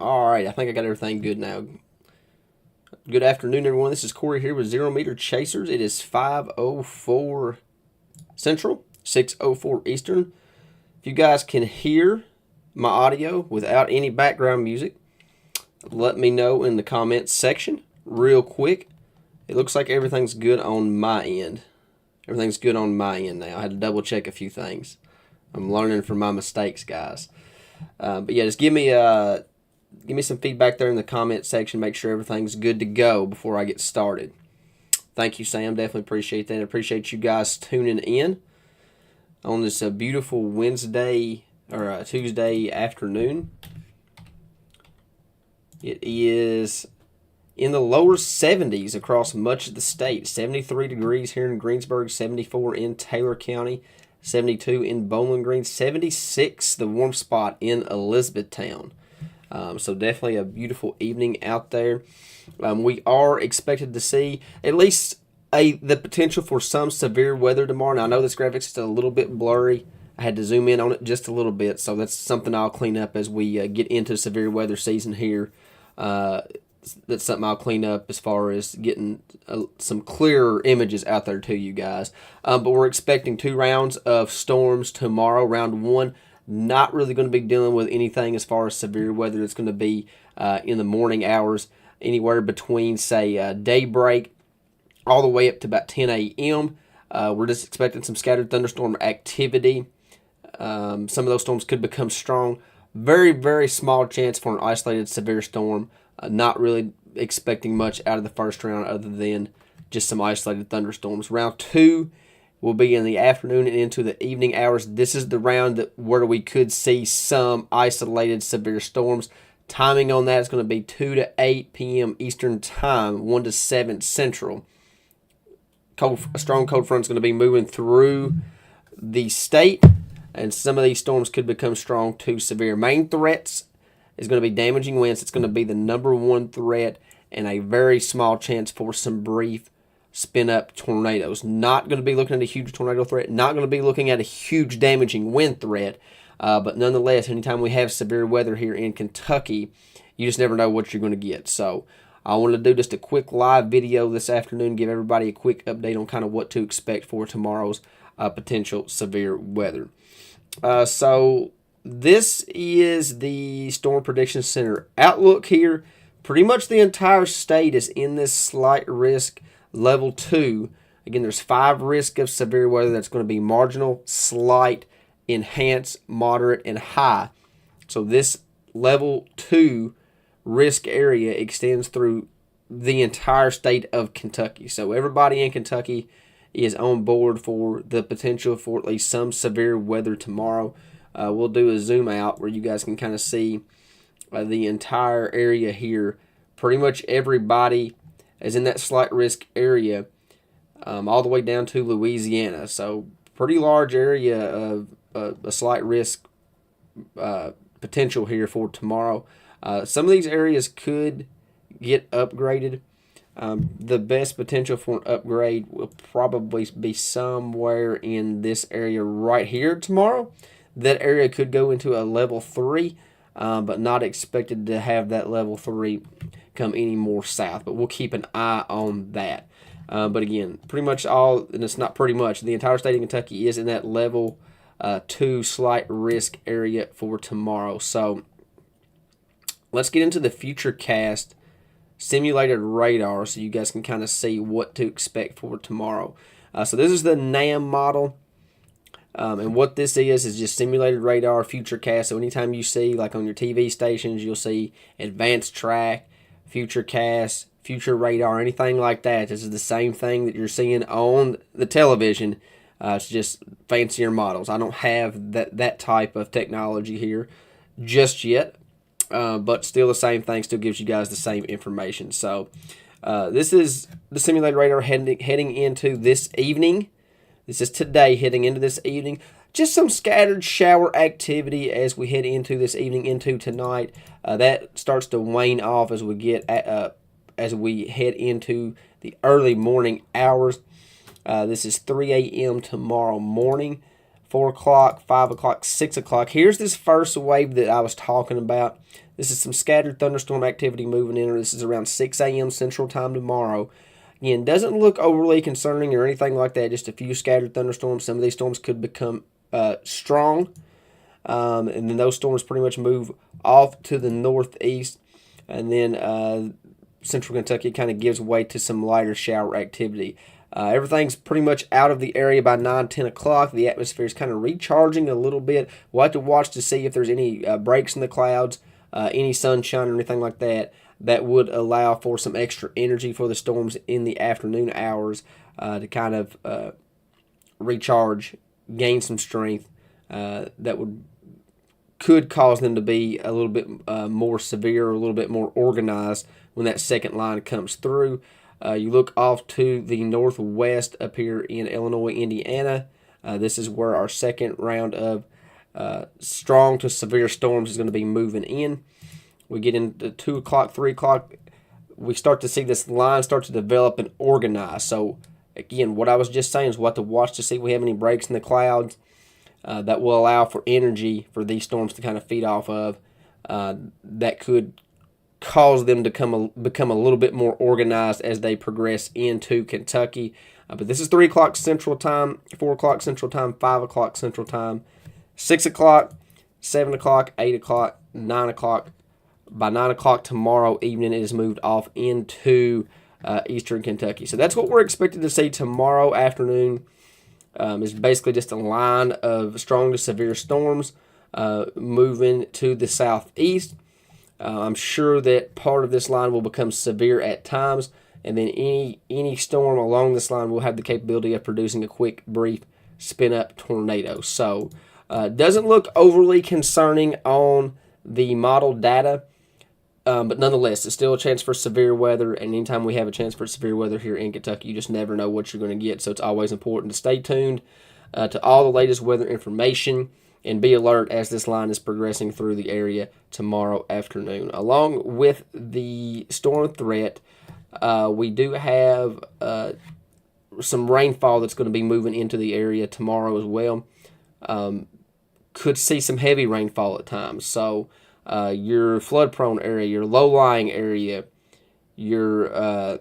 All right, I think I got everything good now. Good afternoon, everyone. This is Corey here with Zero Meter Chasers. It is 5:04 Central, 6:04 Eastern. If you guys can hear my audio without any background music, let me know in the comments section real quick. It looks like everything's good on my end. Everything's good on my end now. I had to double check a few things. I'm learning from my mistakes, guys. But yeah, just give me some feedback there in the comment section. Make sure everything's good to go before I get started. Thank you, Sam. Definitely appreciate that. I appreciate you guys tuning in on this beautiful Wednesday or Tuesday afternoon. It is in the lower 70s across much of the state. 73 degrees here in Greensburg, 74 in Taylor County, 72 in Bowling Green, 76 the warm spot in Elizabethtown. So definitely a beautiful evening out there. We are expected to see at least the potential for some severe weather tomorrow. Now I know this graphic's just a little bit blurry. I had to zoom in on it just a little bit, so that's something I'll clean up as we get into severe weather season here. That's something I'll clean up as far as getting some clearer images out there to you guys. But we're expecting 2 rounds of storms tomorrow. Round 1, not really going to be dealing with anything as far as severe weather. It's going to be in the morning hours, anywhere between, say, daybreak all the way up to about 10 a.m. We're just expecting some scattered thunderstorm activity. Some of those storms could become strong. Very, very small chance for an isolated severe storm. Not really expecting much out of the first round other than just some isolated thunderstorms. Round 2 will be in the afternoon and into the evening hours. This is the round where we could see some isolated severe storms. Timing on that is going to be 2 to 8 p.m. Eastern Time, 1 to 7 Central. A strong cold front is going to be moving through the state, and some of these storms could become strong to severe. Main threats is going to be damaging winds. It's going to be the number 1 threat, and a very small chance for some brief spin-up tornadoes. Not going to be looking at a huge tornado threat. Not going to be looking at a huge damaging wind threat. But nonetheless, anytime we have severe weather here in Kentucky, you just never know what you're going to get. So I wanted to do just a quick live video this afternoon, give everybody a quick update on kind of what to expect for tomorrow's potential severe weather. So this is the Storm Prediction Center outlook here. Pretty much the entire state is in this slight risk level 2. Again, there's 5 risk of severe weather. That's going to be marginal, slight, enhanced, moderate, and high. So this level 2 risk area extends through the entire state of Kentucky. So everybody in Kentucky is on board for the potential for at least some severe weather tomorrow. We'll do a zoom out where you guys can kind of see the entire area here. Pretty much everybody is in that slight risk area all the way down to Louisiana. So pretty large area of a slight risk potential here for tomorrow. Some of these areas could get upgraded. The best potential for an upgrade will probably be somewhere in this area right here tomorrow. That area could go into a level 3, but not expected to have that level 3 come any more south. But we'll keep an eye on that. But again, pretty much all, and it's not pretty much, the entire state of Kentucky is in that level 2 slight risk area for tomorrow. So let's get into the Futurecast simulated radar so you guys can kind of see what to expect for tomorrow. So this is the NAM model. And what this is just simulated radar, Futurecast. So anytime you see, like on your TV stations, you'll see advanced track, Futurecast, future radar, anything like that. This is the same thing that you're seeing on the television. It's just fancier models. I don't have that type of technology here just yet, but still the same thing. Still gives you guys the same information. So this is the simulated radar heading into this evening. This is today heading into this evening. Just some scattered shower activity as we head into this evening, into tonight. That starts to wane off as we get as we head into the early morning hours. This is 3 a.m. tomorrow morning. 4 o'clock, 5 o'clock, 6 o'clock. Here's this first wave that I was talking about. This is some scattered thunderstorm activity moving in. This is around 6 a.m. Central Time tomorrow. Again, doesn't look overly concerning or anything like that. Just a few scattered thunderstorms. Some of these storms could become strong. And then those storms pretty much move off to the northeast. And then central Kentucky kind of gives way to some lighter shower activity. Everything's pretty much out of the area by 9, 10 o'clock. The atmosphere is kind of recharging a little bit. We'll have to watch to see if there's any breaks in the clouds, any sunshine or anything like that, that would allow for some extra energy for the storms in the afternoon hours to kind of recharge, gain some strength that could cause them to be a little bit more severe or a little bit more organized when that second line comes through. You look off to the northwest up here in Illinois, Indiana. This is where our second round of strong to severe storms is going to be moving in. We get into 2 o'clock, 3 o'clock. We start to see this line start to develop and organize. So, again, what I was just saying is we'll have to watch to see if we have any breaks in the clouds that will allow for energy for these storms to kind of feed off of. That could cause them to become a little bit more organized as they progress into Kentucky. But this is 3 o'clock Central Time, 4 o'clock Central Time, 5 o'clock Central Time, 6 o'clock, 7 o'clock, 8 o'clock, 9 o'clock. By 9 o'clock tomorrow evening, it is moved off into eastern Kentucky. So that's what we're expected to see tomorrow afternoon. Is basically just a line of strong to severe storms moving to the southeast. I'm sure that part of this line will become severe at times, and then any storm along this line will have the capability of producing a quick, brief spin-up tornado. So doesn't look overly concerning on the model data, but nonetheless, it's still a chance for severe weather, and anytime we have a chance for severe weather here in Kentucky, you just never know what you're going to get, so it's always important to stay tuned to all the latest weather information and be alert as this line is progressing through the area tomorrow afternoon. Along with the storm threat, we do have some rainfall that's going to be moving into the area tomorrow as well. Could see some heavy rainfall at times, so your flood-prone area, your low-lying area, your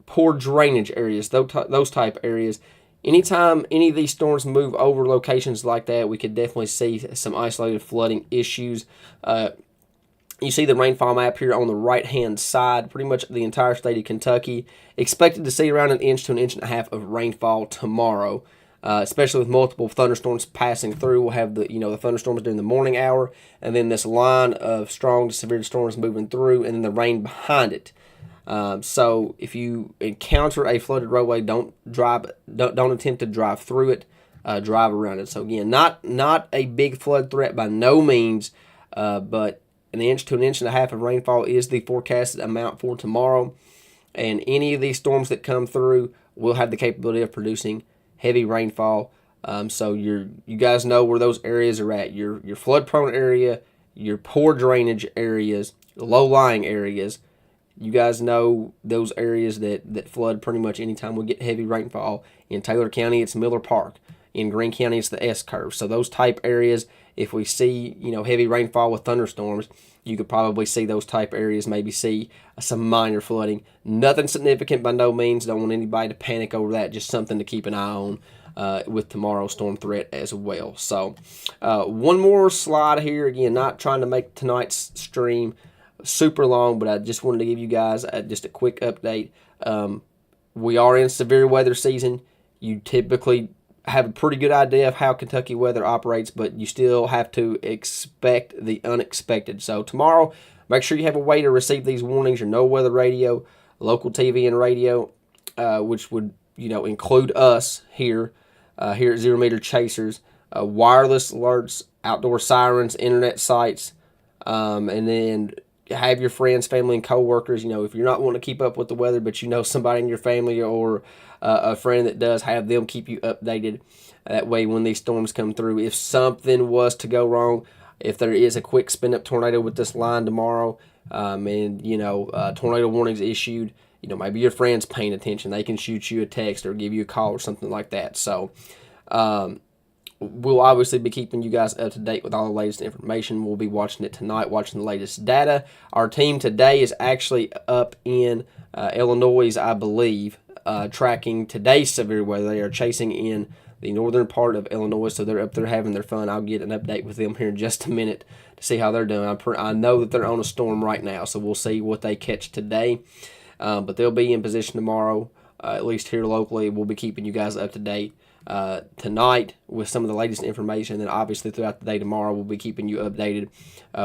poor drainage areas, those type areas. Anytime any of these storms move over locations like that, we could definitely see some isolated flooding issues. You see the rainfall map here on the right-hand side, pretty much the entire state of Kentucky. Expected to see around 1 inch to 1.5 inches of rainfall tomorrow. Especially with multiple thunderstorms passing through. We'll have the thunderstorms during the morning hour, and then this line of strong to severe storms moving through, and then the rain behind it. So if you encounter a flooded roadway, don't attempt to drive through it. Drive around it. So again, not a big flood threat by no means, but 1 inch to 1.5 inches of rainfall is the forecasted amount for tomorrow. And any of these storms that come through will have the capability of producing heavy rainfall. So you guys know where those areas are at. Your flood-prone area, your poor drainage areas, low-lying areas. You guys know those areas that flood pretty much anytime we get heavy rainfall. In Taylor County, it's Miller Park. In Greene County, it's the S-curve. So those type areas, if we see heavy rainfall with thunderstorms, you could probably see those type areas, maybe see some minor flooding. Nothing significant by no means. Don't want anybody to panic over that. Just something to keep an eye on with tomorrow's storm threat as well. So one more slide here. Again, not trying to make tonight's stream super long, but I just wanted to give you guys just a quick update. We are in severe weather season. You typically have a pretty good idea of how Kentucky weather operates, but you still have to expect the unexpected. So tomorrow, make sure you have a way to receive these warnings. Your NOAA weather radio, local TV and radio, which would include us here at Zero Meter Chasers, wireless alerts, outdoor sirens, internet sites, and then have your friends, family, and coworkers. If you're not wanting to keep up with the weather, but somebody in your family or a friend that does, have them keep you updated. That way, when these storms come through, if something was to go wrong, if there is a quick spin-up tornado with this line tomorrow, and tornado warnings issued, maybe your friend's paying attention. They can shoot you a text or give you a call or something like that. So, we'll obviously be keeping you guys up to date with all the latest information. We'll be watching it tonight, watching the latest data. Our team today is actually up in Illinois, I believe, tracking today's severe weather. They are chasing in the northern part of Illinois, so they're up there having their fun. I'll get an update with them here in just a minute to see how they're doing. I know that they're on a storm right now, so we'll see what they catch today. But they'll be in position tomorrow, at least here locally. We'll be keeping you guys up to date tonight with some of the latest information. And then obviously throughout the day tomorrow, we'll be keeping you updated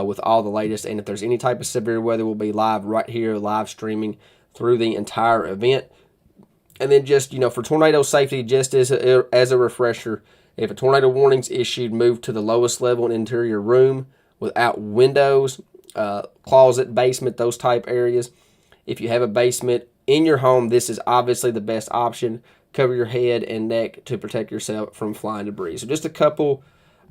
with all the latest. And if there's any type of severe weather, we'll be live right here, live streaming through the entire event. And then just, for tornado safety, just as a refresher, if a tornado warning's issued, move to the lowest level in interior room without windows, closet, basement, those type areas. If you have a basement in your home, this is obviously the best option. Cover your head and neck to protect yourself from flying debris. So just a couple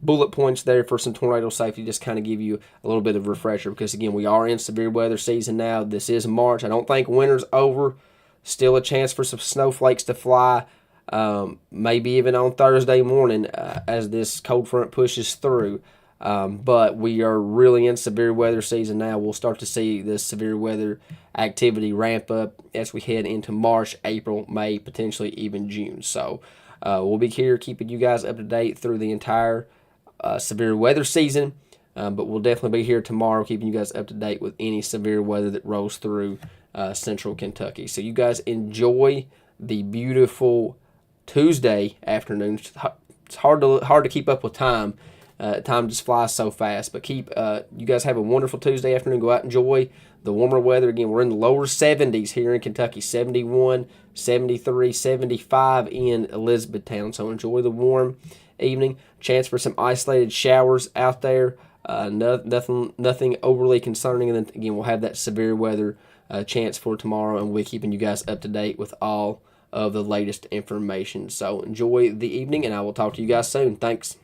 bullet points there for some tornado safety, just kind of give you a little bit of a refresher, because again, we are in severe weather season now. This is March. I don't think winter's over. Still a chance for some snowflakes to fly, maybe even on Thursday morning as this cold front pushes through. But we are really in severe weather season now. We'll start to see this severe weather activity ramp up as we head into March, April, May, potentially even June. So we'll be here keeping you guys up to date through the entire severe weather season. But we'll definitely be here tomorrow keeping you guys up to date with any severe weather that rolls through central Kentucky. So you guys enjoy the beautiful Tuesday afternoon. It's hard to keep up with time. Time just flies so fast. But you guys have a wonderful Tuesday afternoon. Go out and enjoy the warmer weather. Again, we're in the lower 70s here in Kentucky. 71, 73, 75 in Elizabethtown. So enjoy the warm evening. Chance for some isolated showers out there. Nothing overly concerning. And then again, we'll have that severe weather chance for tomorrow, and we'll be keeping you guys up to date with all of the latest information. So enjoy the evening, and I will talk to you guys soon. Thanks.